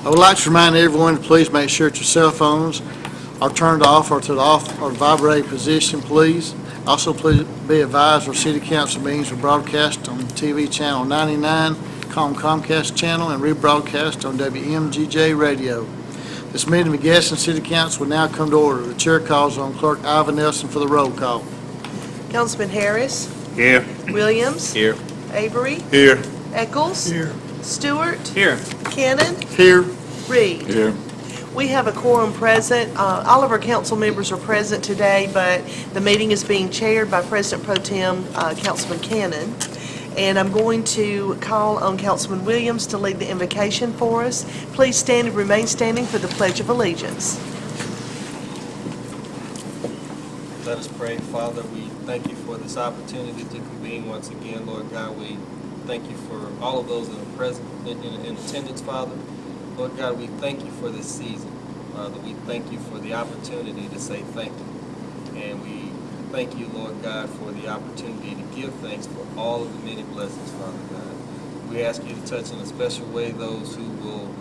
I would like to remind everyone to please make sure that your cell phones are turned off or to the off or vibrate position, please. Also, please be advised our city council meetings are broadcast on TV channel 99, Comcast channel, and rebroadcast on WMGJ radio. This meeting of Gadsden City Council will now come to order. The chair calls on Clerk Ivan Nelson for the roll call. Councilman Harris. Here. Williams. Here. Avery. Here. Eccles. Here. Stewart. Here. Cannon. Here. Reed. Here. We have a quorum present. All of our council members are present today, but the meeting is being chaired by President Pro Tem Councilman Cannon. And I'm going to call on Councilman Williams to lead the invocation for us. Please stand and remain standing for the Pledge of Allegiance. Let us pray. Father, we thank you for this opportunity to convene once again, Lord God. We thank you for all of those that are present in attendance, Father. Lord God, we thank you for this season. Father, we thank you for the opportunity to say thank you. And we thank you, Lord God, for the opportunity to give thanks for all of the many blessings, Father God. We ask you to touch in a special way those who will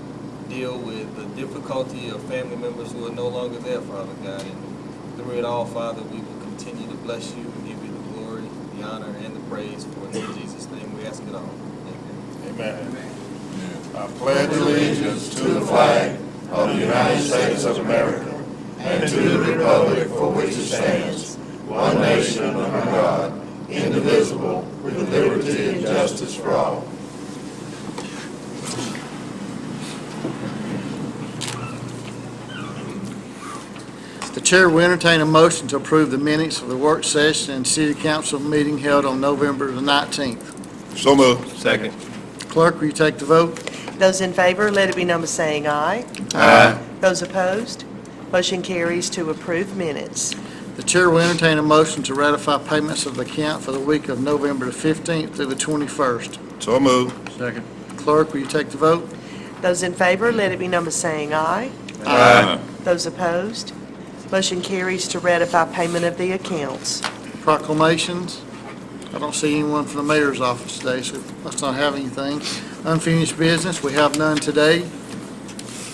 deal with the difficulty of family members who are no longer there, Father God. And through it all, Father, we will continue to bless you and give you the glory, the honor, and the praise. For in Jesus' name we ask it all. Amen. Amen. I pledge allegiance to the flag of the United States of America and to the republic for which it stands, one nation under God, indivisible, with liberty and justice for all. The chair will entertain a motion to approve the minutes of the work session and city council meeting held on November the 19th. So moved. Second. Clerk, will you take the vote? Those in favor, let it be known by saying aye. Aye. Those opposed, motion carries to approve minutes. The chair will entertain a motion to ratify payments of the account for the week of November the 15th through the 21st. So moved. Second. Clerk, will you take the vote? Those in favor, let it be known by saying aye. Aye. Those opposed, motion carries to ratify payment of the accounts. Proclamations. I don't see anyone from the mayor's office today, so let's not have anything. Unfinished business, we have none today.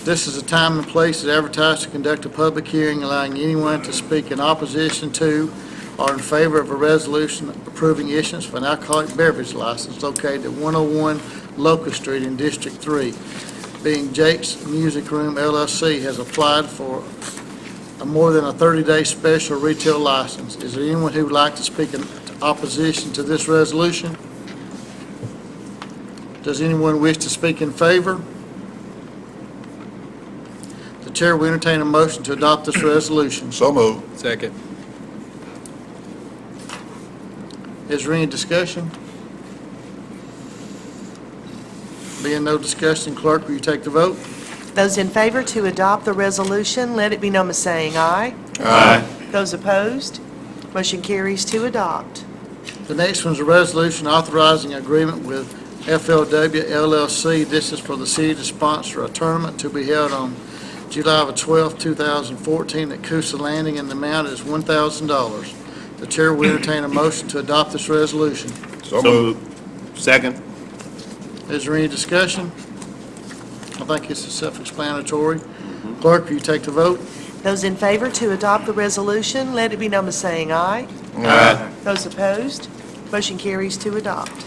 This is a time and place as advertised to conduct a public hearing allowing anyone to speak in opposition to or in favor of a resolution approving issuance of an alcoholic beverage license located at 101 Locust Street in District 3. Being Jake's Music Room LLC has applied for a more than a 30-day special retail license. Is there anyone who would like to speak in opposition to this resolution? Does anyone wish to speak in favor? The chair will entertain a motion to adopt this resolution. So moved. Second. Is there any discussion? Being no discussion, clerk, will you take the vote? Those in favor to adopt the resolution, let it be known by saying aye. Aye. Those opposed, motion carries to adopt. The next one is a resolution authorizing agreement with FLW LLC. This is for the city to sponsor a tournament to be held on July 12, 2014 at Coosa Landing, and the amount is $1,000. The chair will entertain a motion to adopt this resolution. So moved. Second. Is there any discussion? I think it's self-explanatory. Clerk, will you take the vote? Those in favor to adopt the resolution, let it be known by saying aye. Aye. Those opposed, motion carries to adopt.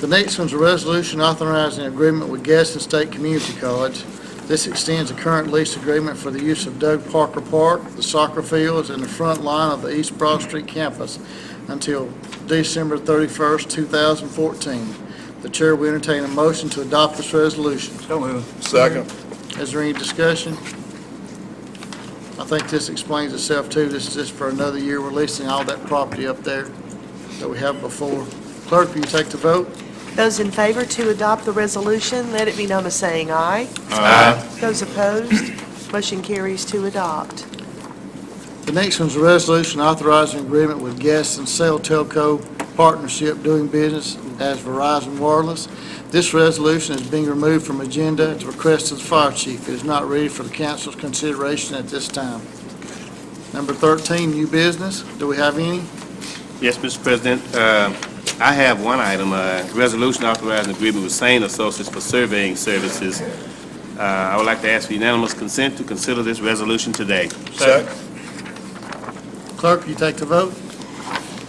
The next one's a resolution authorizing an agreement with Gadsden State Community College. This extends the current lease agreement for the use of Doug Parker Park, the soccer fields, and the front line of the East Broad Street campus until December 31st, 2014. The chair will entertain a motion to adopt this resolution. So moved. Second. Is there any discussion? I think this explains itself too. This is just for another year. We're leasing all that property up there that we have before. Clerk, will you take the vote? Those in favor to adopt the resolution, let it be known by saying aye. Aye. Those opposed, motion carries to adopt. The next one's a resolution authorizing agreement with Gadsden Cell Telco Partnership doing business as Verizon Wireless. This resolution is being removed from agenda at the request of the fire chief. It is not ready for the council's consideration at this time. Number 13, new business. Do we have any? Yes, Mr. President. I have one item, resolution authorizing agreement with Sane Associates for surveying services I would like to ask for unanimous consent to consider this resolution today. Second. Clerk, will you take the vote?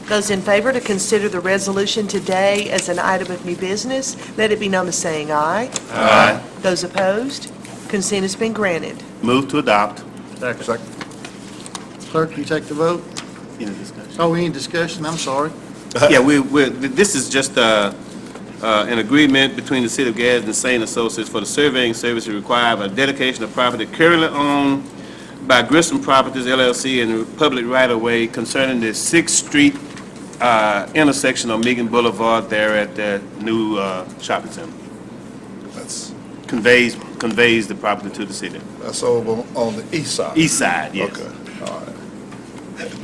Those in favor to consider the resolution today as an item of new business, let it be known by saying aye. Aye. Those opposed, consent has been granted. Move to adopt. Second. Clerk, will you take the vote? Any discussion? Oh, we need discussion, I'm sorry. Yeah, this is just an agreement between the City of Gadsden and St. Associates for the surveying services required by dedication of property currently owned by Grissom Properties LLC in the public right-of-way concerning the 6th Street intersection of Meagan Boulevard there at the new shopping center. That's Conveys the property to the city. over on the east side. East side, yes. Okay, all right.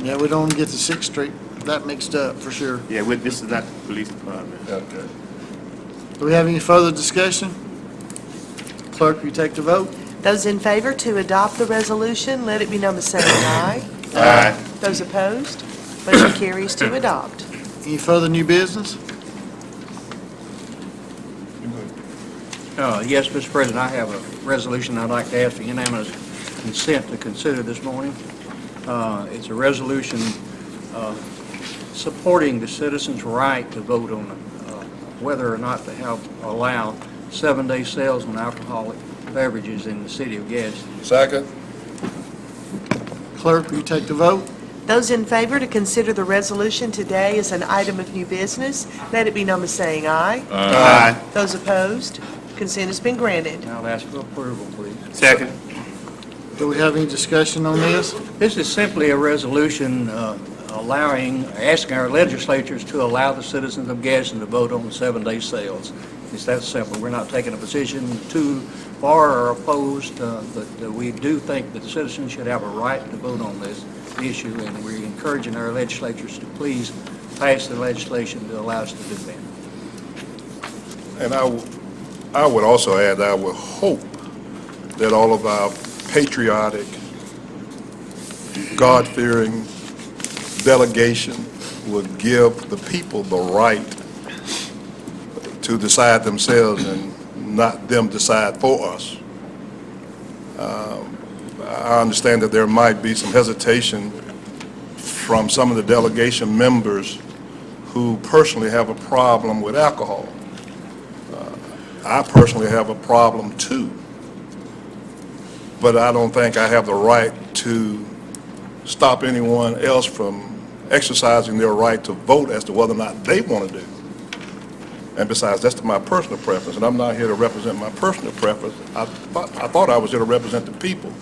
Yeah, we don't want to get to 6th Street, that mixed up, for sure. Yeah, this is not the police department. Okay. Do we have any further discussion? Clerk, will you take the vote? Those in favor to adopt the resolution, let it be known by saying aye. Aye. Those opposed, motion carries to adopt. Any further new business? Yes, Mr. President, I have a resolution I'd like to ask for unanimous consent to consider this morning. It's a resolution supporting the citizens' right to vote on whether or not to allow 7-day sales on alcoholic beverages in the city of Gadsden. Second. Clerk, will you take the vote? Those in favor to consider the resolution today as an item of new business, let it be known by saying aye. Aye. Those opposed, consent has been granted. I'll ask for approval, please. Second. Do we have any discussion on this? This is simply a resolution asking our legislatures to allow the citizens of Gadsden to vote on the 7-day sales. It's that simple. We're not taking a position too far or opposed, but we do think that the citizens should have a right to vote on this issue, and we're encouraging our legislatures to please pass the legislation to allow us to do that. And I would also add, I would hope that all of our patriotic, God-fearing delegation would give the people the right to decide themselves and not them decide for us. I understand that there might be some hesitation from some of the delegation members who personally have a problem with alcohol. I personally have a problem too, but I don't think I have the right to stop anyone else from exercising their right to vote as to whether or not they want to do. And besides, that's my personal preference, and I'm not here to represent my personal preference. I thought I was here to represent the people,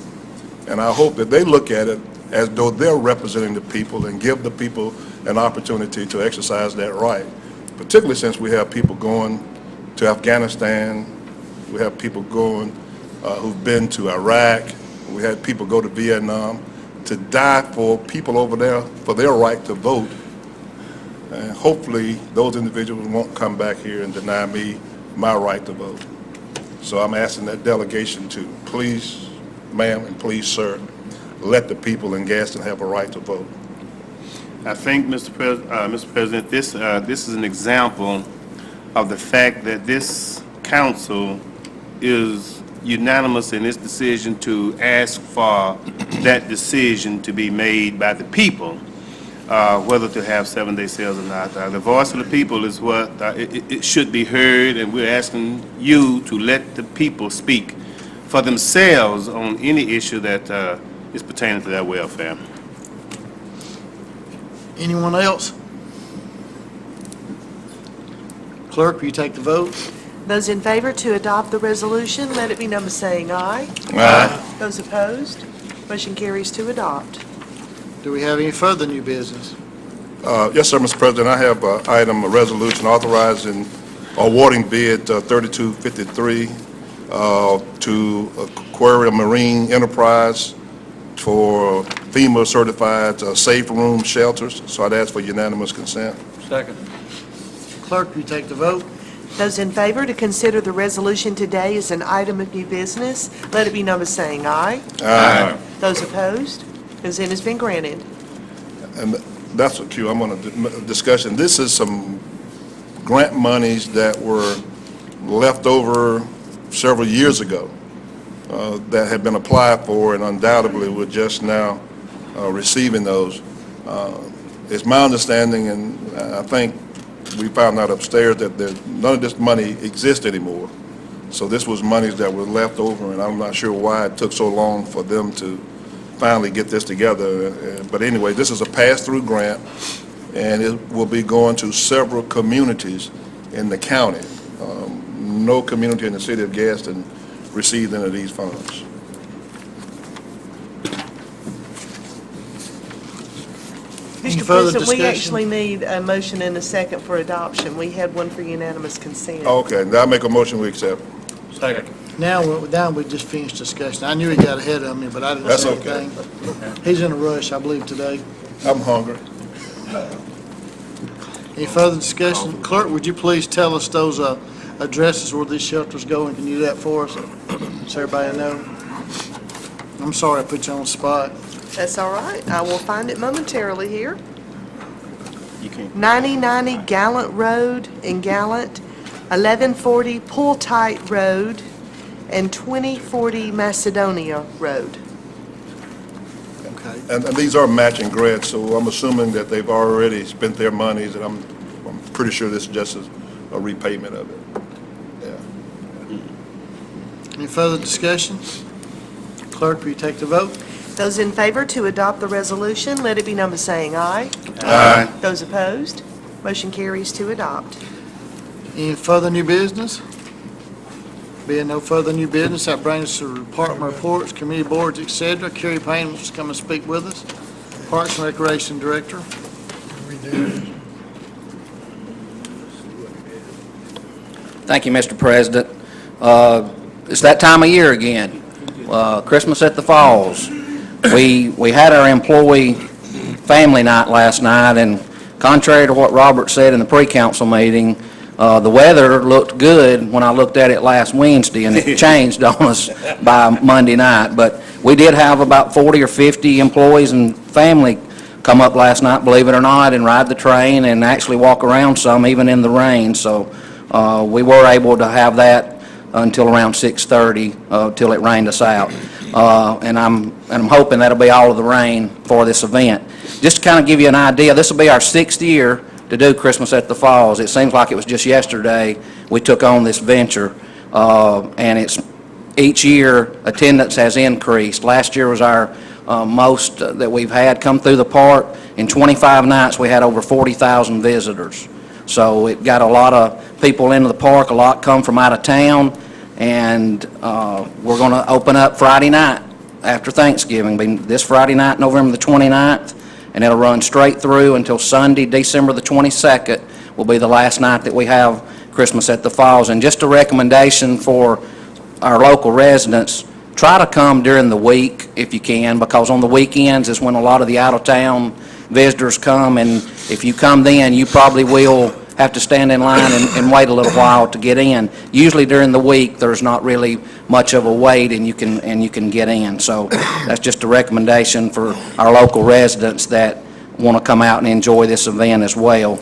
and I hope that they look at it as though they're representing the people and give the people an opportunity to exercise that right, particularly since we have people going to Afghanistan, we have people going who've been to Iraq, we had people go to Vietnam to die for people over there for their right to vote. And hopefully those individuals won't come back here and deny me my right to vote. So I'm asking that delegation to please, ma'am, and please, sir, let the people in Gadsden have a right to vote. I think, Mr. President, this is an example of the fact that this council is unanimous in its decision to ask for that decision to be made by the people, whether to have 7-day sales or not. The voice of the people is what it should be heard, and we're asking you to let the people speak for themselves on any issue that is pertaining to their welfare. Anyone else? Clerk, will you take the vote? Those in favor to adopt the resolution, let it be known by saying aye. Aye. Those opposed, motion carries to adopt. Do we have any further new business? Yes, sir, Mr. President. I have a resolution authorizing awarding bid 3253 to Aquarium Marine Enterprise for FEMA certified safe room shelters. So I'd ask for unanimous consent. Second. Clerk, will you take the vote? Those in favor to consider the resolution today as an item of new business, let it be known by saying aye. Aye. Those opposed, consent has been granted. And that's what I'm going to discuss. And this is some grant monies that were left over several years ago. that had been applied for, and undoubtedly we're just now receiving those. It's my understanding, and I think we found out upstairs, that none of this money exists anymore. So this was monies that were left over, and I'm not sure why it took so long for them to finally get this together. But anyway, this is a pass-through grant, and it will be going to several communities in the county. No community in the city of Gadsden received any of these funds. Any Mr. further President, we discussion? actually need a motion and a second for adoption. We had one for unanimous consent. Okay, now I make a motion we accept. Second. Now we just finished discussion. I knew he got ahead of me, but I didn't That's say okay. anything. He's in a rush, I believe, today. I'm hungry. Any further discussion? Clerk, would you please tell us those addresses where these shelters go, and can you do that for us, so everybody know? I'm sorry I put you on the spot. That's all right. I will find it momentarily here. You can't. 9090 Gallant Road in Gallant, 1140 Pulltight Road, and 2040 Macedonia Road. Okay. And these are matching grants, so I'm assuming that they've already spent their monies, and I'm pretty sure this is just a repayment of it. Yeah. Any further discussion? Clerk, will you take the vote? Those in favor to adopt the resolution, let it be known by saying aye. Aye. Those opposed, motion carries to adopt. Any further new business? Being no further new business, that brings us to department reports, committee boards, et cetera. Kerry Payne wants to come and speak with us. Parks and Recreation Director. Thank you, Mr. President. It's that time of year again, Christmas at the Falls. We had our employee family night last night, and contrary to what Robert said in the pre-council meeting, the weather looked good when I looked at it last Wednesday, and it changed on us by Monday night. But we did have about 40 or 50 employees and family come up last night, believe it or not, and ride the train and actually walk around some, even in the rain. So we were able to have that until around 6:30, till it rained us out. And I'm hoping that'll be all of the rain for this event. Just to kind of give you an idea, this will be our 6th year to do Christmas at the Falls. It seems like it was just yesterday we took on this venture, and it's each year attendance has increased. Last year was our most that we've had come through the park. In 25 nights, we had over 40,000 visitors. So it got a lot of people into the park. A lot come from out of town, and we're going to open up Friday night after Thanksgiving. Be this Friday night, November the 29th, and it'll run straight through until Sunday, December the 22nd, will be the last night that we have Christmas at the Falls. And just a recommendation for our local residents, try to come during the week if you can, because on the weekends is when a lot of the out-of-town visitors come, and if you come then, you probably will have to stand in line and wait a little while to get in. Usually during the week, there's not really much of a wait, and you can get in. So that's just a recommendation for our local residents that want to come out and enjoy this event as well.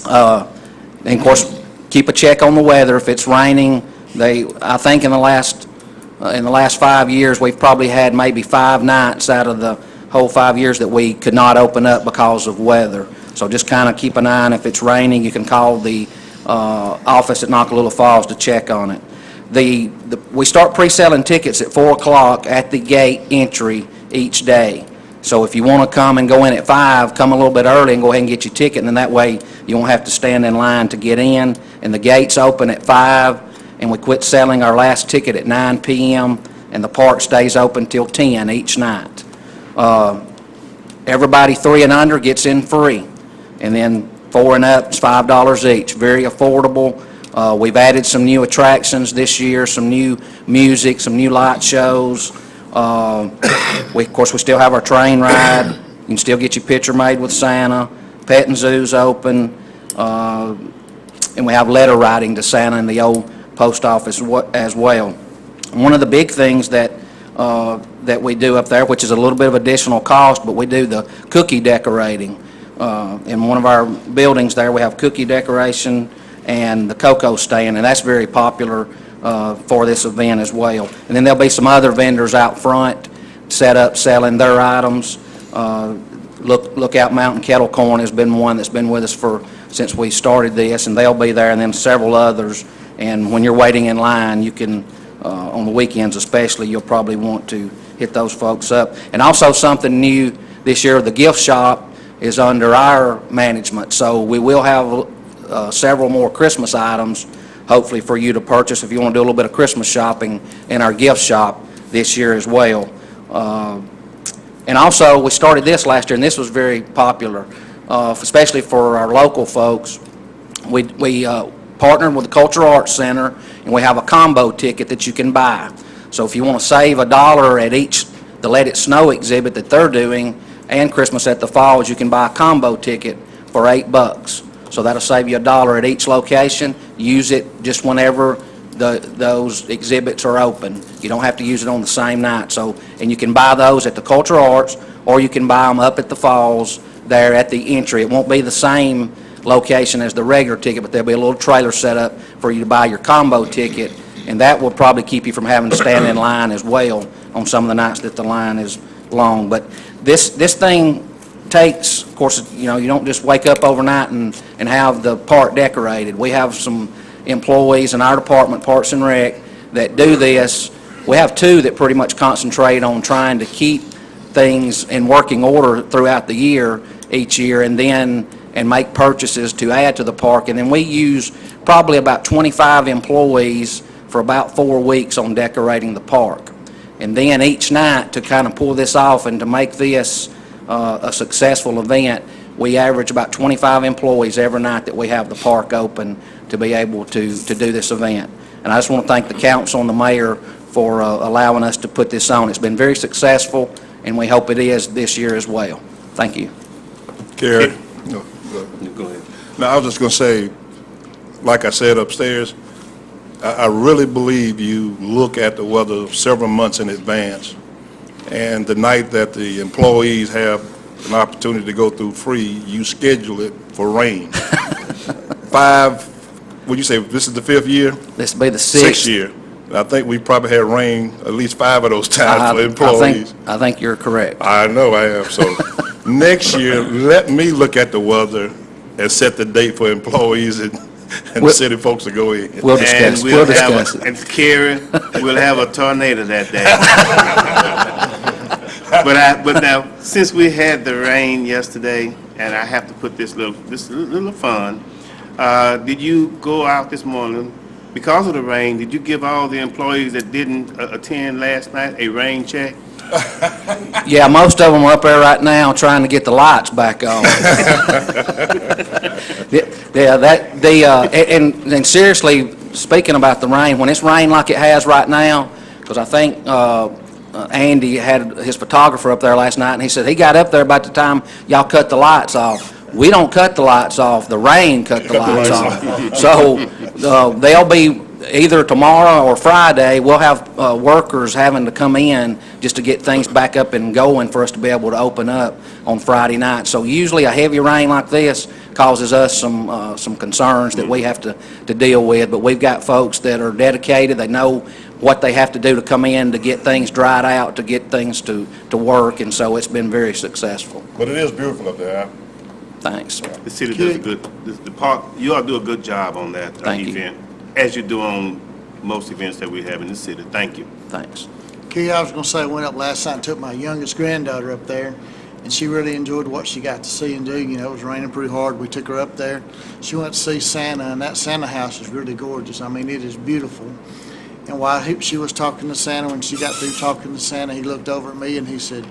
And of course, keep a check on the weather. If it's raining, I think in the last 5 years, we've probably had maybe 5 nights out of the whole 5 years that we could not open up because of weather. So just kind of keep an eye on if it's raining. You can call the office at Nakalula Falls to check on it. We start pre-selling tickets at 4 o'clock at the gate entry each day. So if you want to come and go in at 5, come a little bit early and go ahead and get your ticket, and then that way you won't have to stand in line to get in. And the gates open at 5, and we quit selling our last ticket at 9 p.m., and the park stays open till 10 each night. Everybody 3 and under gets in free, and then 4 and up is $5 each. Very affordable. We've added some new attractions this year, some new music, some new light shows. Of course, we still have our train ride. You can still get your picture made with Santa. Petting zoo's open, and we have letter writing to Santa in the old post office as well. One of the big things that we do up there, which is a little bit of additional cost, but we do the cookie decorating. In one of our buildings there, we have cookie decoration and the cocoa stand, and that's very popular for this event as well. And then there'll be some other vendors out front set up selling their items. Lookout Mountain Kettle Corn has been one that's been with us since we started this, and they'll be there, and then several others. And when you're waiting in line, you can, on the weekends especially, you'll probably want to hit those folks up. And also something new this year, the gift shop is under our management, so we will have several more Christmas items, hopefully for you to purchase if you want to do a little bit of Christmas shopping in our gift shop this year as well. And also, we started this last year, and this was very popular, especially for our local folks. We partnered with the Cultural Arts Center, and we have a combo ticket that you can buy. So if you want to save $1 at each, the Let It Snow exhibit that they're doing, and Christmas at the Falls, you can buy a combo ticket for $8. So that'll save you $1 at each location. Use it just whenever those exhibits are open. You don't have to use it on the same night. And you can buy those at the Cultural Arts, or you can buy them up at the Falls there at the entry. It won't be the same location as the regular ticket, but there'll be a little trailer set up for you to buy your combo ticket, and that will probably keep you from having to stand in line as well on some of the nights that the line is long. But this thing takes, of course, you don't just wake up overnight and have the park decorated. We have some employees in our department, Parks and Rec, that do this. We have two that pretty much concentrate on trying to keep things in working order throughout the year, each year, and make purchases to add to the park. And then we use probably about 25 employees for about 4 weeks on decorating the park. And then each night, to kind of pull this off and to make this a successful event, we average about 25 employees every night that we have the park open to be able to do this event. And I just want to thank the council and the mayor for allowing us to put this on. It's been very successful, and we hope it is this year as well. Thank you. Gary? No, Go ahead. I was just going to say, like I said upstairs, I really believe you look at the weather several months in advance, and the night that the employees have an opportunity to go through free, you schedule it for rain. Would you say this is the 5th year? This will be the 6th. 6th year. I think we probably had rain at least 5 of those times for employees. I think you're correct. I know I am. So next year, let me look at the weather and set the date for employees and the city folks to go in. We'll discuss. And We'll discuss it. And Kerry, we'll have a tornado that day. But now, since we had the rain yesterday, and I have to put this little fun, did you go out this morning, because of the rain, did you give all the employees that didn't attend last night a rain check? Yeah, most of them are up there right now trying to get the lights back on. And seriously, speaking about the rain, when it's rained like it has right now, because I think Andy had his photographer up there last night, and he said he got up there about the time y'all cut the lights off. We don't cut the lights off. The rain cut the lights off. So they'll be either tomorrow or Friday. We'll have workers having to come in just to get things back up and going for us to be able to open up on Friday night. So usually a heavy rain like this causes us some concerns that we have to deal with. But we've got folks that are dedicated. They know what they have to do to come in to get things dried out, to get things to work, and so it's been very successful. But it is beautiful up there. Huh? Thanks. The city does a good, the park, you all do a good job on that Thank you. event, as you do on most events that we have in the city. Thank you. Thanks. Key, I was going to say, I went up last night and took my youngest granddaughter up there, and she really enjoyed what she got to see and do. You know, it was raining pretty hard. We took her up there. She went to see Santa, and that Santa house is really gorgeous. I mean, it is beautiful. And while she was talking to Santa, when she got through talking to Santa, he looked over at me and he said,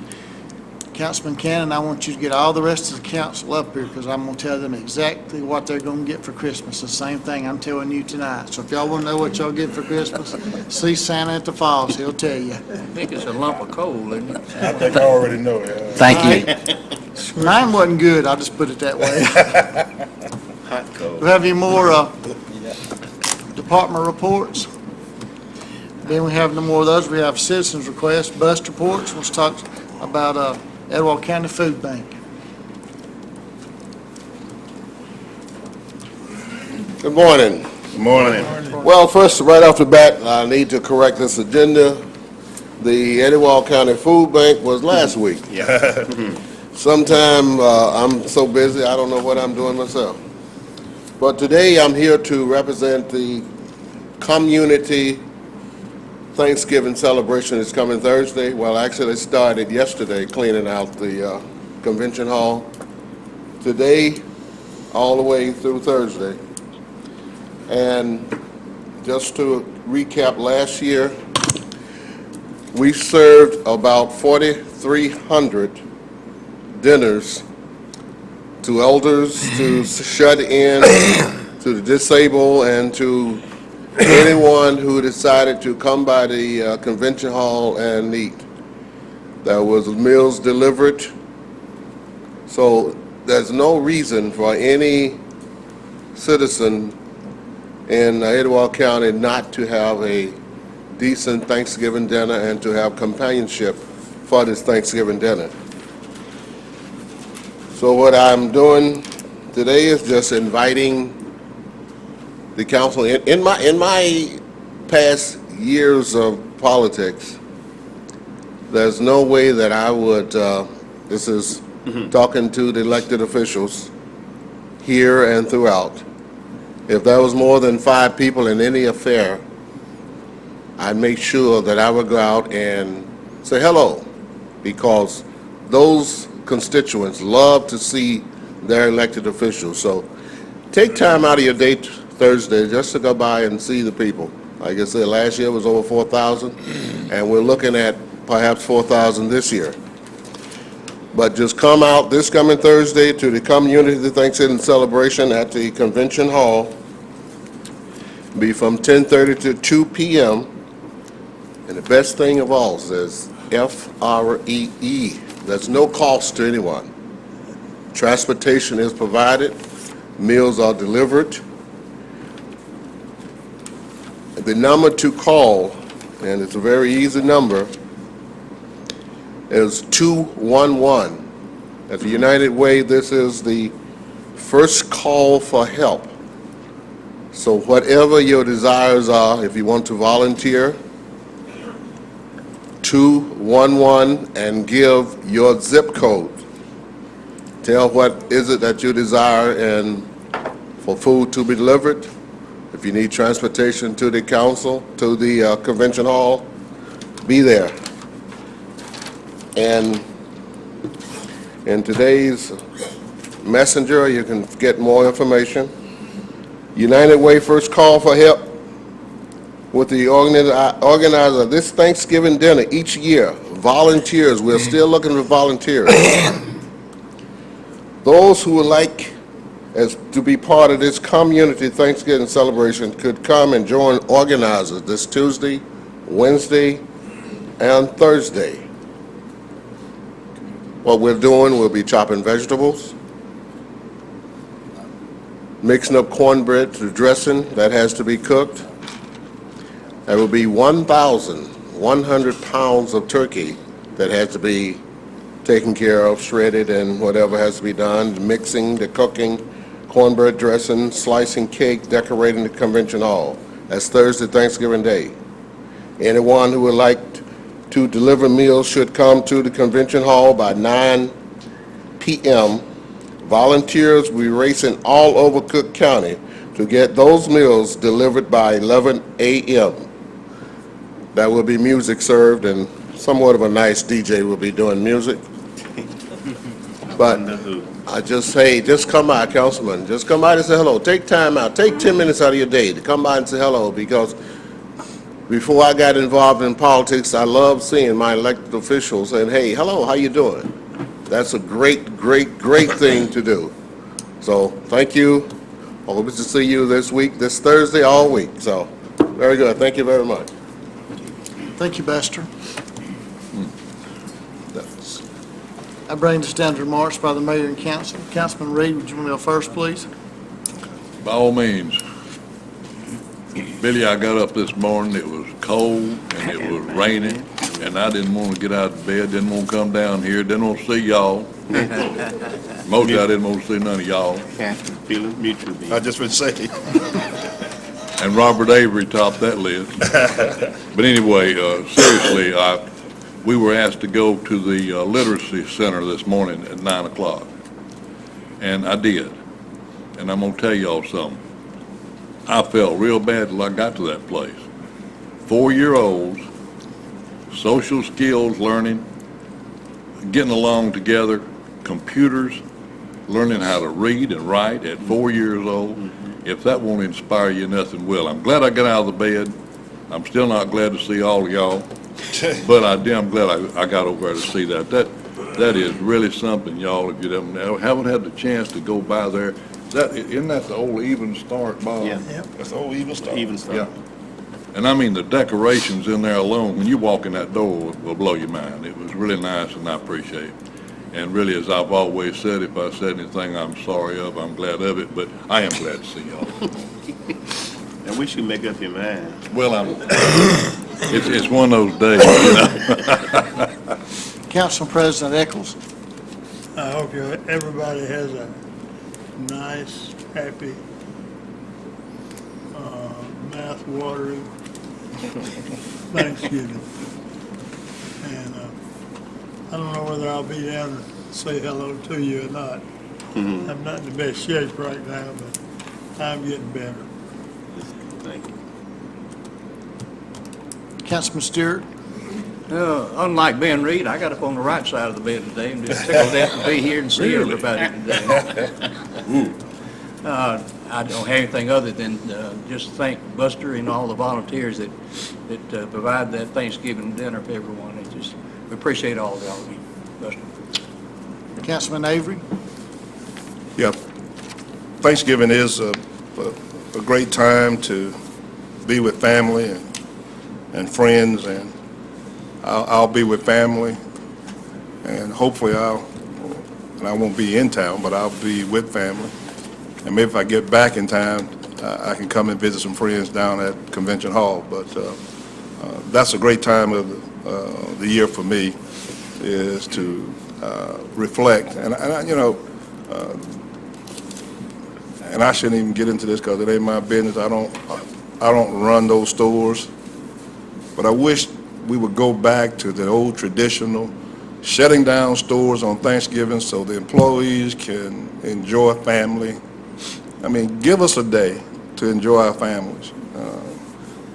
Councilman Cannon, I want you to get all the rest of the council up here because I'm going to tell them exactly what they're going to get for Christmas. The same thing I'm telling you tonight. So if y'all want to know what y'all get for Christmas, see Santa at the Falls. He'll tell you. I think it's a lump of coal, isn't it? I think I already know. Yeah. Thank you. Mine wasn't good. I'll just put it that way. Hot cold. Do we have any more department reports? Then we have no more of those. We have citizens' requests, bust reports. Let's talk about Edgewater County Food Bank. Good morning, Morning. Well, first, right off the bat, I need to correct this agenda. The Etowah County Food Bank was last week. Yeah. Sometime, I'm so busy, I don't know what I'm doing myself. But today, I'm here to represent the community Thanksgiving celebration. It's coming Thursday. Well, actually, it started yesterday, cleaning out the convention hall. Today, all the way through Thursday. And just to recap, last year, we served about 4,300 dinners to elders, to shut-in, to the disabled, and to anyone who decided to come by the convention hall and eat. There was meals delivered. So there's no reason for any citizen in Etowah County not to have a decent Thanksgiving dinner and to have companionship for this Thanksgiving dinner. So what I'm doing today is just inviting the council. In my past years of politics, there's no way that I would, this is talking to the elected officials here and throughout. If there was more than 5 people in any affair, I'd make sure that I would go out and say hello, because those constituents love to see their elected officials. So take time out of your day Thursday just to go by and see the people. Like I said, last year was over 4,000, and we're looking at perhaps 4,000 this year. But just come out this coming Thursday to the Community Thanksgiving celebration at the Convention Hall. Be from 10:30 to 2 p.m. And the best thing of all is F-R-E-E. There's no cost to anyone. Transportation is provided. Meals are delivered. The number to call, and it's a very easy number, is 211. At the United Way, this is the first call for help. So whatever your desires are, if you want to volunteer, 211 and give your zip code. Tell what is it that you desire and for food to be delivered. If you need transportation to the council, to the convention hall, be there. And in today's messenger, you can get more information. United Way first call for help with the organizer of this Thanksgiving dinner each year. Volunteers, we're still looking for volunteers. Those who would like to be part of this community Thanksgiving celebration could come and join organizers this Tuesday, Wednesday, and Thursday. What we're doing, we'll be chopping vegetables, mixing up cornbread to dressing that has to be cooked. There will be 1,100 pounds of turkey that has to be taken care of, shredded, and whatever has to be done, mixing, the cooking, cornbread dressing, slicing cake, decorating the convention hall. That's Thursday, Thanksgiving Day. Anyone who would like to deliver meals should come to the convention hall by 9 p.m. Volunteers will be racing all over Cook County to get those meals delivered by 11 a.m. There will be music served, and somewhat of a nice DJ will be doing music. But I just say, just come by, Councilman. Just come by and say hello. Take time out. Take 10 minutes out of your day to come by and say hello, because before I got involved in politics, I loved seeing my elected officials saying, hey, hello, how you doing? That's a great, great, great thing to do. So thank you. I hope to see you this week, this Thursday, all week. So very good. Thank you very much. Thank you, Bester. That brings us down to remarks by the mayor and council. Councilman Reed, would you want to go first, please? By all means. Billy, I got up this morning, it was cold and it was raining, and I didn't want to get out of bed, didn't want to come down here, didn't want to see y'all. Mostly I didn't want to see none of y'all. Feeling mutually. I just would say. And Robert Avery topped that list. But anyway, seriously, we were asked to go to the literacy center this morning at 9 o'clock. And I did. And I'm going to tell y'all something. I felt real bad till I got to that place. 4-year-olds, social skills learning, getting along together, computers, learning how to read and write at 4 years old. If that won't inspire you, nothing will. I'm glad I got out of the bed. I'm still not glad to see all of y'all, but I'm glad I got over there to see that. That is really something, y'all. If you haven't had the chance to go by there, isn't that the old Even Start, Bob? Yeah. That's the old Even Start. Even stuff. Yeah. And I mean, the decorations in there alone, when you walk in that door, will blow your mind. It was really nice, and I appreciate it. And really, as I've always said, if I said anything I'm sorry of, I'm glad of it, but I am glad to see y'all. I wish you make up your mind. Well, it's one of those days, you know. Council President Eccles. I hope everybody has a nice, happy, mouth-watering Thanksgiving. And I don't know whether I'll be down to say hello to you or not. I'm not in the best shape right now, but I'm getting better. Thank you. Councilman Stewart. Unlike Ben Reed, I got up on the right side of the bed today and just tickled death to be here and see everybody today. I don't have anything other than just thank Buster and all the volunteers that provide that Thanksgiving dinner for everyone. We appreciate all of y'all. Buster. Councilman Avery. Yeah. Thanksgiving is a great time to be with family and friends, and I'll be with family, and hopefully I won't be in town, but I'll be with family. And maybe if I get back in time, I can come and visit some friends down at Convention Hall. But that's a great time of the year for me, is to reflect. And I shouldn't even get into this because it ain't my business. I don't run those stores. But I wish we would go back to the old traditional shutting down stores on Thanksgiving so the employees can enjoy family. I mean, give us a day to enjoy our families.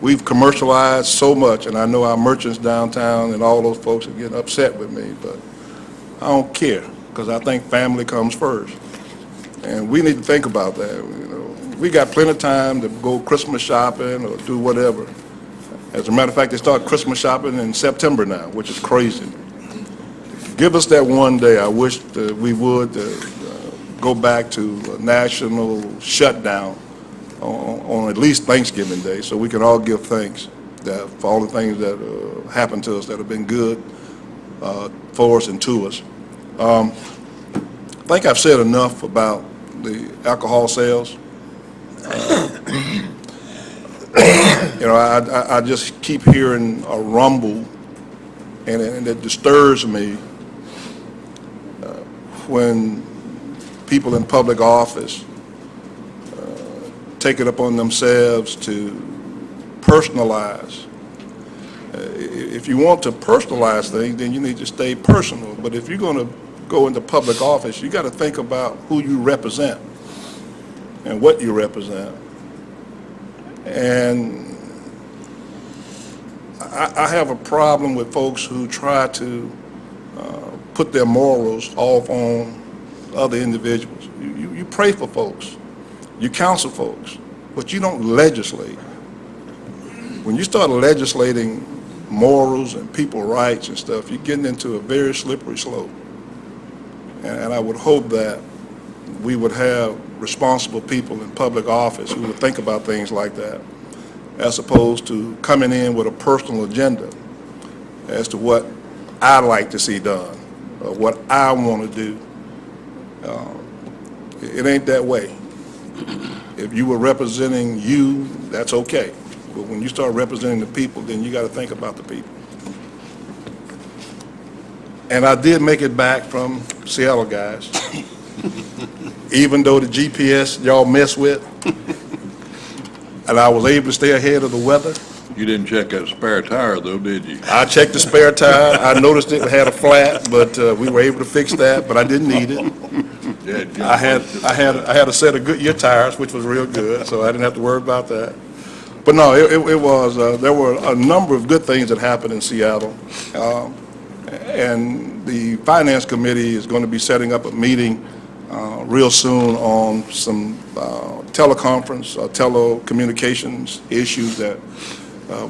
We've commercialized so much, and I know our merchants downtown and all those folks are getting upset with me, but I don't care, because I think family comes first. And we need to think about that. You know, we got plenty of time to go Christmas shopping or do whatever. As a matter of fact, they start Christmas shopping in September now, which is crazy. Give us that one day. I wish that we would go back to a national shutdown on at least Thanksgiving Day, so we can all give thanks for all the things that happened to us that have been good for us and to us. I think I've said enough about the alcohol sales. I just keep hearing a rumble, and it disturbs me when people in public office take it upon themselves to personalize. If you want to personalize things, then you need to stay personal. But if you're going to go into public office, you got to think about who you represent and what you represent. And I have a problem with folks who try to put their morals off on other individuals. You pray for folks, you counsel folks, but you don't legislate. When you start legislating morals and people's rights and stuff, you're getting into a very slippery slope. And I would hope that we would have responsible people in public office who would think about things like that, as opposed to coming in with a personal agenda as to what I like to see done, or what I want to do. It ain't that way. If you were representing you, that's okay. But when you start representing the people, then you got to think about the people. And I did make it back from Seattle, guys. Even though the GPS y'all mess with, and I was able to stay ahead of the weather. You didn't check that spare tire though, did you? I checked the spare tire. I noticed it had a flat, but we were able to fix that, but I didn't need it. Yeah, Jim, I had a set of Goodyear tires, which was real good, so I didn't have to worry about that. But no, it was, there were a number of good things that happened in Seattle. And the Finance Committee is going to be setting up a meeting real soon on some telecommunications issues that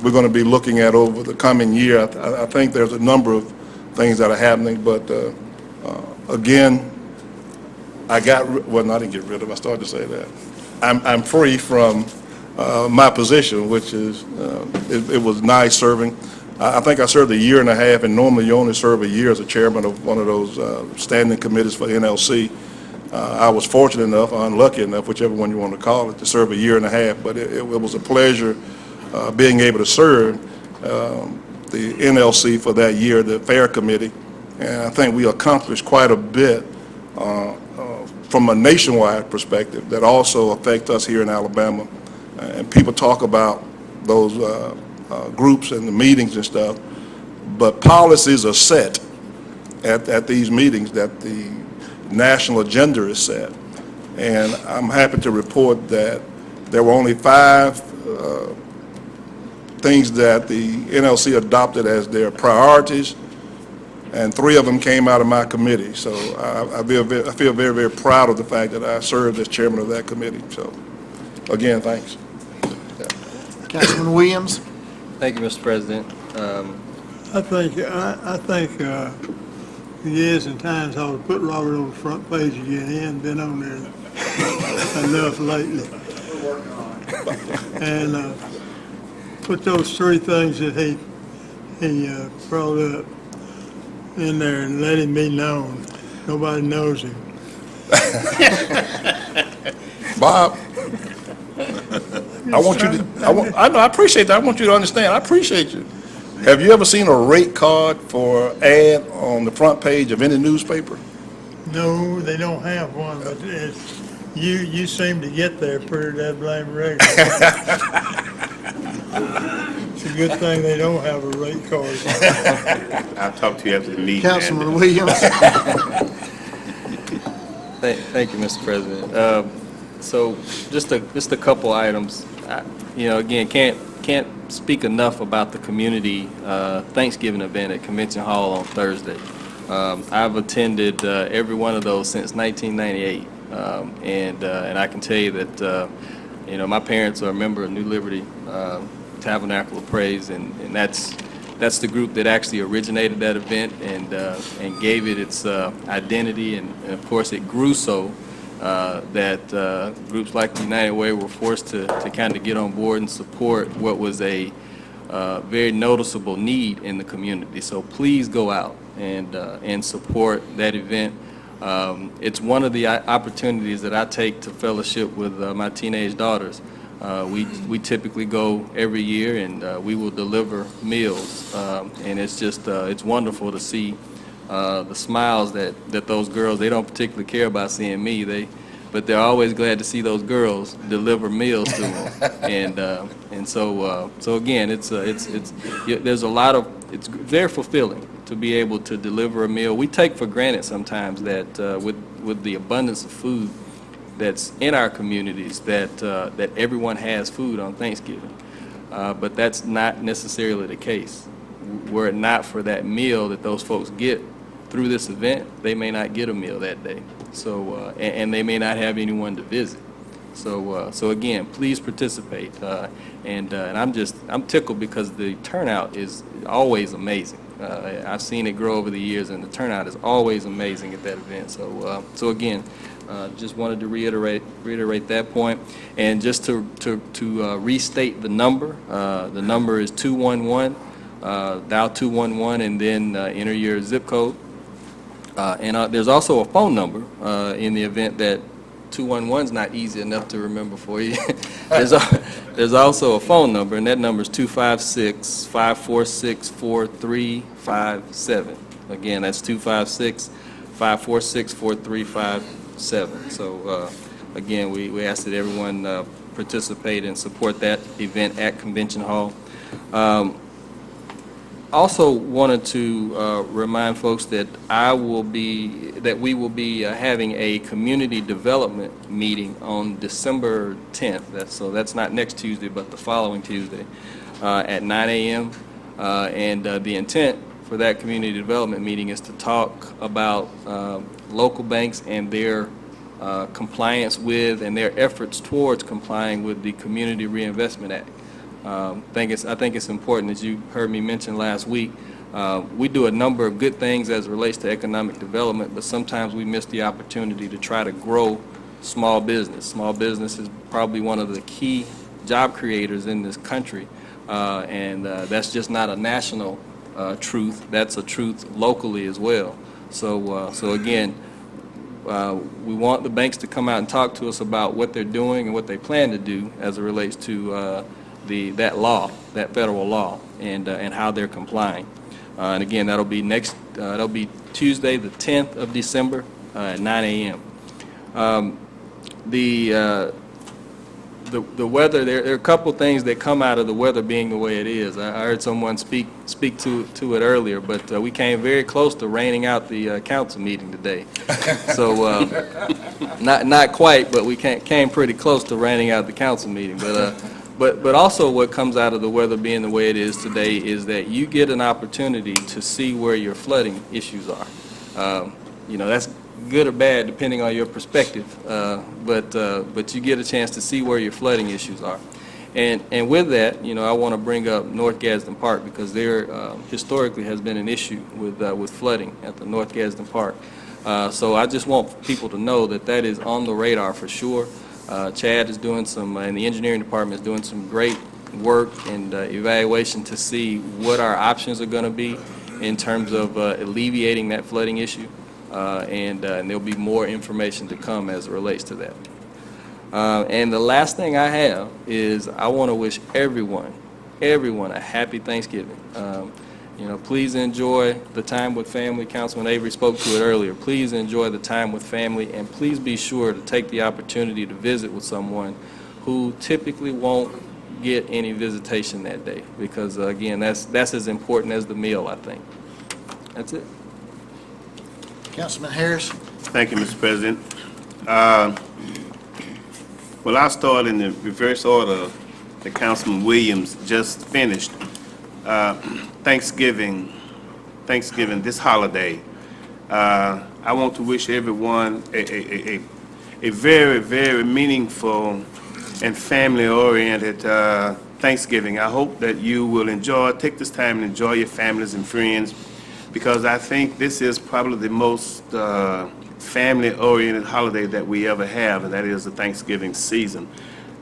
we're going to be looking at over the coming year. I think there's a number of things that are happening, but again, I didn't get rid of, I started to say that. I'm free from my position, which is, it was nice serving. I think I served a year and a half, and normally you only serve a year as a chairman of one of those standing committees for NLC. I was fortunate enough, or unlucky enough, whichever one you want to call it, to serve a year and a half, but it was a pleasure being able to serve the NLC for that year, the Fair Committee, and I think we accomplished quite a bit from a nationwide perspective that also affect us here in Alabama. And people talk about those groups and the meetings and stuff, but policies are set at these meetings, that the national agenda is set. And I'm happy to report that there were only 5 things that the NLC adopted as their priorities, and 3 of them came out of my committee. So I feel very, very proud of the fact that I served as chairman of that committee. So again, thanks. Councilman Williams? Thank you, Mr. President. I think the Years and Times ought to put Robert on the front page again. He hasn't been on there enough lately. And put those 3 things that he brought up in there and let him be known. Nobody knows him. Bob, I want you to, I appreciate that. I want you to understand, I appreciate you. Have you ever seen a rate card for ad on the front page of any newspaper? No, they don't have one, but you seem to get there pretty that blame regular. It's a good thing they don't have a rate card. I'll talk to you after the meeting. Councilman Williams? Thank you, Mr. President. So just a couple items. Again, can't speak enough about the community Thanksgiving event at Convention Hall on Thursday. I've attended every one of those since 1998, and I can tell you that my parents are a member of New Liberty Tabernacle of Praise, and that's the group that actually originated that event and gave it its identity, and of course it grew so that groups like the United Way were forced to kind of get on board and support what was a very noticeable need in the community. So please go out and support that event. It's one of the opportunities that I take to fellowship with my teenage daughters. We typically go every year, and we will deliver meals, and it's just it's wonderful to see the smiles that those girls, they don't particularly care about seeing me, but they're always glad to see those girls deliver meals to them. And so again, it's there's a lot of, it's very fulfilling to be able to deliver a meal. We take for granted sometimes that with the abundance of food that's in our communities, that everyone has food on Thanksgiving, but that's not necessarily the case. Were it not for that meal that those folks get through this event, they may not get a meal that day. So and they may not have anyone to visit. So again, please participate. And I'm tickled because the turnout is always amazing. I've seen it grow over the years, and the turnout is always amazing at that event. So again, just wanted to reiterate that point, and just to restate the number. The number is 211, dial 211, and then enter your zip code. And there's also a phone number in the event that 211 is not easy enough to remember for you. There's also a phone number, and that number is 256-546-4357. Again, that's 256-546-4357. So again, we ask that everyone participate and support that event at Convention Hall. Also wanted to remind folks that we will be having a community development meeting on December 10th. That's not next Tuesday, but the following Tuesday at 9 a.m. And the intent for that community development meeting is to talk about local banks and their compliance with and their efforts towards complying with the Community Reinvestment Act. I think it's important, as you heard me mention last week, we do a number of good things as it relates to economic development, but sometimes we miss the opportunity to try to grow small business. Small business is probably one of the key job creators in this country, and that's just not a national truth. That's a truth locally as well. So again, we want the banks to come out and talk to us about what they're doing and what they plan to do as it relates to that federal law, and how they're complying. And again, that'll be Tuesday, the 10th of December at 9 a.m. The weather, there are a couple things that come out of the weather being the way it is. I heard someone speak to it earlier, but we came very close to raining out the council meeting today. So not quite, but we came pretty close to raining out the council meeting. But also what comes out of the weather being the way it is today is that you get an opportunity to see where your flooding issues are. That's good or bad depending on your perspective, but you get a chance to see where your flooding issues are. And with that, I want to bring up North Gadsden Park, because there historically has been an issue with flooding at the North Gadsden Park. So I just want people to know that is on the radar for sure. Chad is doing and the engineering department is doing some great work and evaluation to see what our options are going to be in terms of alleviating that flooding issue, and there'll be more information to come as it relates to that. And the last thing I have is I want to wish everyone a happy Thanksgiving. Please enjoy the time with family. Councilman Avery spoke to it earlier. Please enjoy the time with family, and please be sure to take the opportunity to visit with someone who typically won't get any visitation that day, because again, that's as important as the meal, I think. That's it. Councilman Harris? Thank you, Mr. President. Well, I'll start in the reverse order that Councilman Williams just finished. Thanksgiving, this holiday, I want to wish everyone a very, very meaningful and family-oriented Thanksgiving. I hope that you will take this time and enjoy your families and friends, because I think this is probably the most family-oriented holiday that we ever have, and that is the Thanksgiving season.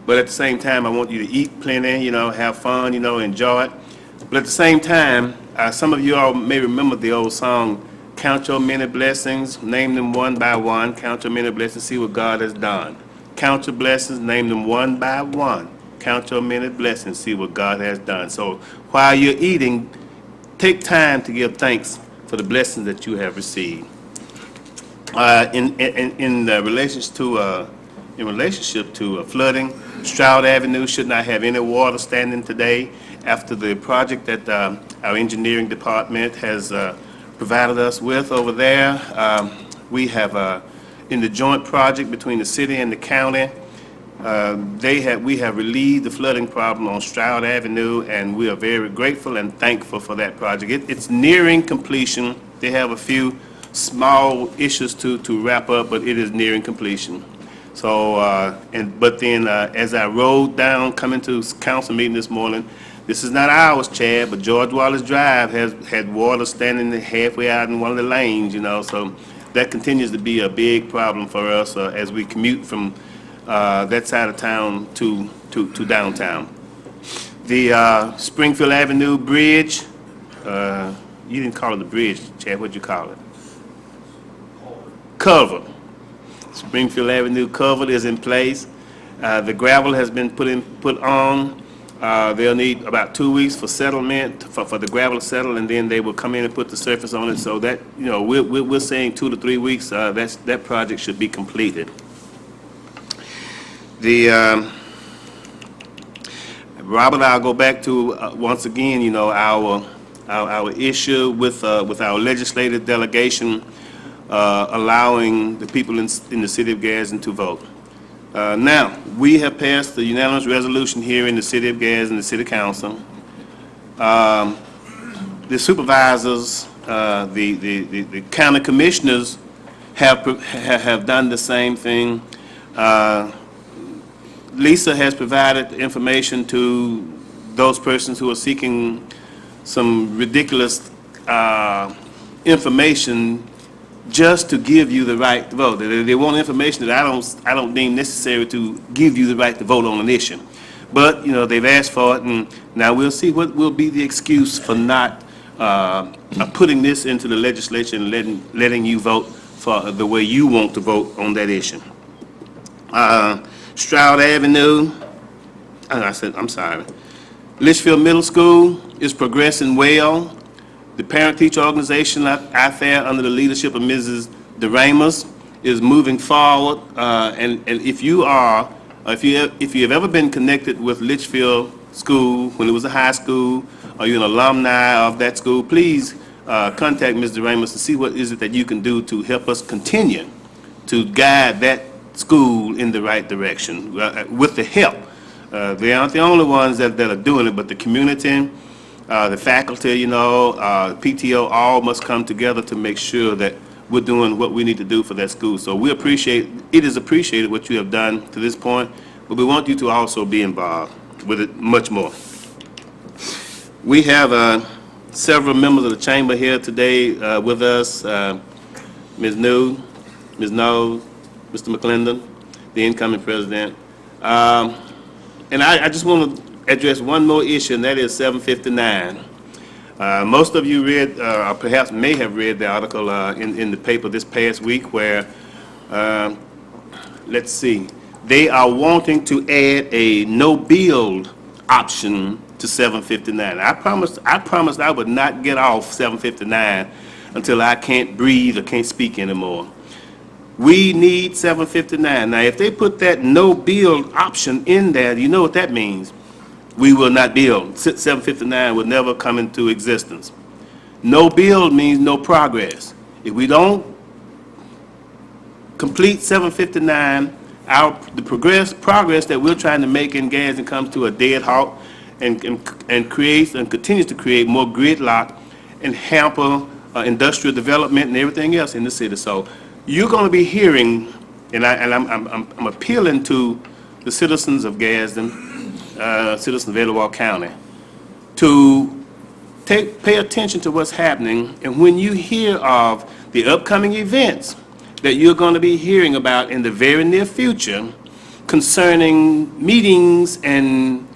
But at the same time, I want you to eat plenty, have fun, enjoy it. But at the same time, some of you all may remember the old song, count your many blessings, name them one by one, count your many blessings, see what God has done. Count your blessings, name them one by one, count your many blessings, see what God has done. So while you're eating, take time to give thanks for the blessings that you have received. In relationship to flooding, Stroud Avenue should not have any water standing today after the project that our engineering department has provided us with over there. We have, in the joint project between the city and the county, we have relieved the flooding problem on Stroud Avenue, and we are very grateful and thankful for that project. It's nearing completion. They have a few small issues to wrap up, but it is nearing completion. So, but then as I rode down coming to council meeting this morning, this is not ours, Chad, but George Wallace Drive had water standing halfway out in one of the lanes, so that continues to be a big problem for us as we commute from that side of town to downtown. The Springfield Avenue Bridge, you didn't call it the bridge, Chad, what'd you call it? Cover. Springfield Avenue cover is in place. The gravel has been put on. They'll need about 2 weeks for settlement, for the gravel to settle, and then they will come in and put the surface on it. So that, we're saying 2 to 3 weeks, that project should be completed. The Robert, I'll go back to, once again, you know, our issue with our legislative delegation allowing the people in the city of Gadsden to vote. Now, we have passed the unanimous resolution here in the city of Gadsden, the city council. The supervisors, the county commissioners have done the same thing. Lisa has provided information to those persons who are seeking some ridiculous information just to give you the right to vote. They want information that I don't deem necessary to give you the right to vote on an issue. But, you know, they've asked for it, and now we'll see what will be the excuse for not putting this into the legislature and letting you vote for the way you want to vote on that issue. Stroud Avenue, I'm sorry. Litchfield Middle School is progressing well. The parent-teacher organization out there under the leadership of Mrs. DeRamos is moving forward. And if you have ever been connected with Litchfield School when it was a high school, or you're an alumni of that school, please contact Ms. DeRamos to see what is it that you can do to help us continue to guide that school in the right direction with the help. They aren't the only ones that are doing it, but the community, the faculty, you know, PTO, all must come together to make sure that we're doing what we need to do for that school. So we appreciate, it is appreciated what you have done to this point, but we want you to also be involved with it much more. We have several members of the chamber here today with us, Ms. New, Ms. Knowles, Mr. McClendon, the incoming president. And I just want to address one more issue, and that is 759. Most of you read, or perhaps may have read the article in the paper this past week where, let's see, they are wanting to add a no-build option to 759. I promised I would not get off 759 until I can't breathe or can't speak anymore. We need 759. Now, if they put that no-build option in there, you know what that means. We will not build. 759 will never come into existence. No build means no progress. If we don't complete 759, the progress that we're trying to make in Gadsden comes to a dead halt and creates and continues to create more gridlock and hamper industrial development and everything else in the city. So you're going to be hearing, and I'm appealing to the citizens of Gadsden, citizens of Etowah County, to pay attention to what's happening, and when you hear of the upcoming events that you're going to be hearing about in the very near future concerning meetings and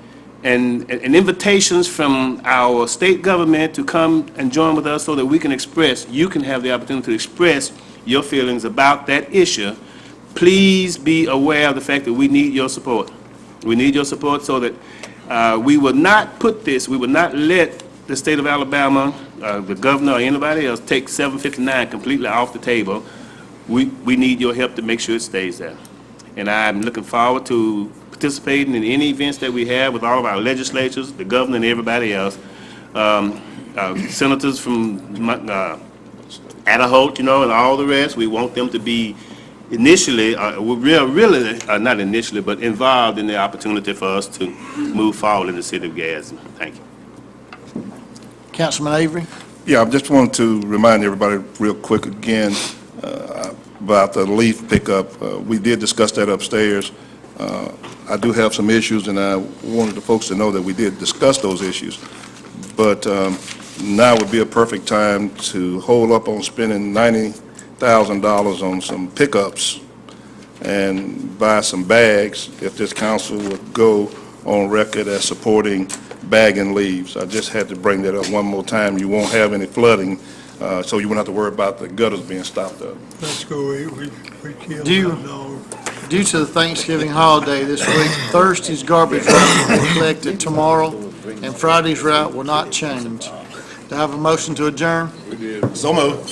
invitations from our state government to come and join with us so that we can express, you can have the opportunity to express your feelings about that issue, please be aware of the fact that we need your support. We need your support so that we will not put this, we will not let the state of Alabama, the governor or anybody else take 759 completely off the table. We need your help to make sure it stays there. And I'm looking forward to participating in any events that we have with all of our legislatures, the governor and everybody else. Senators from Idaho, you know, and all the rest, we want them to be initially, really, not initially, but involved in the opportunity for us to move forward in the city of Gadsden. Thank you. Councilman Avery? Yeah, I just wanted to remind everybody real quick again about the leaf pickup. We did discuss that upstairs. I do have some issues, and I wanted the folks to know that we did discuss those issues. But now would be a perfect time to hold up on spending $90,000 on some pickups and buy some bags if this council would go on record as supporting bagging leaves. I just had to bring that up one more time. You won't have any flooding, so you won't have to worry about the gutters being stopped up. Let's go, we killed Do- that dog. Due to the Thanksgiving holiday this week, Thursday's garbage route will be collected tomorrow, and Friday's route will not change. Do I have a motion to adjourn? So moved.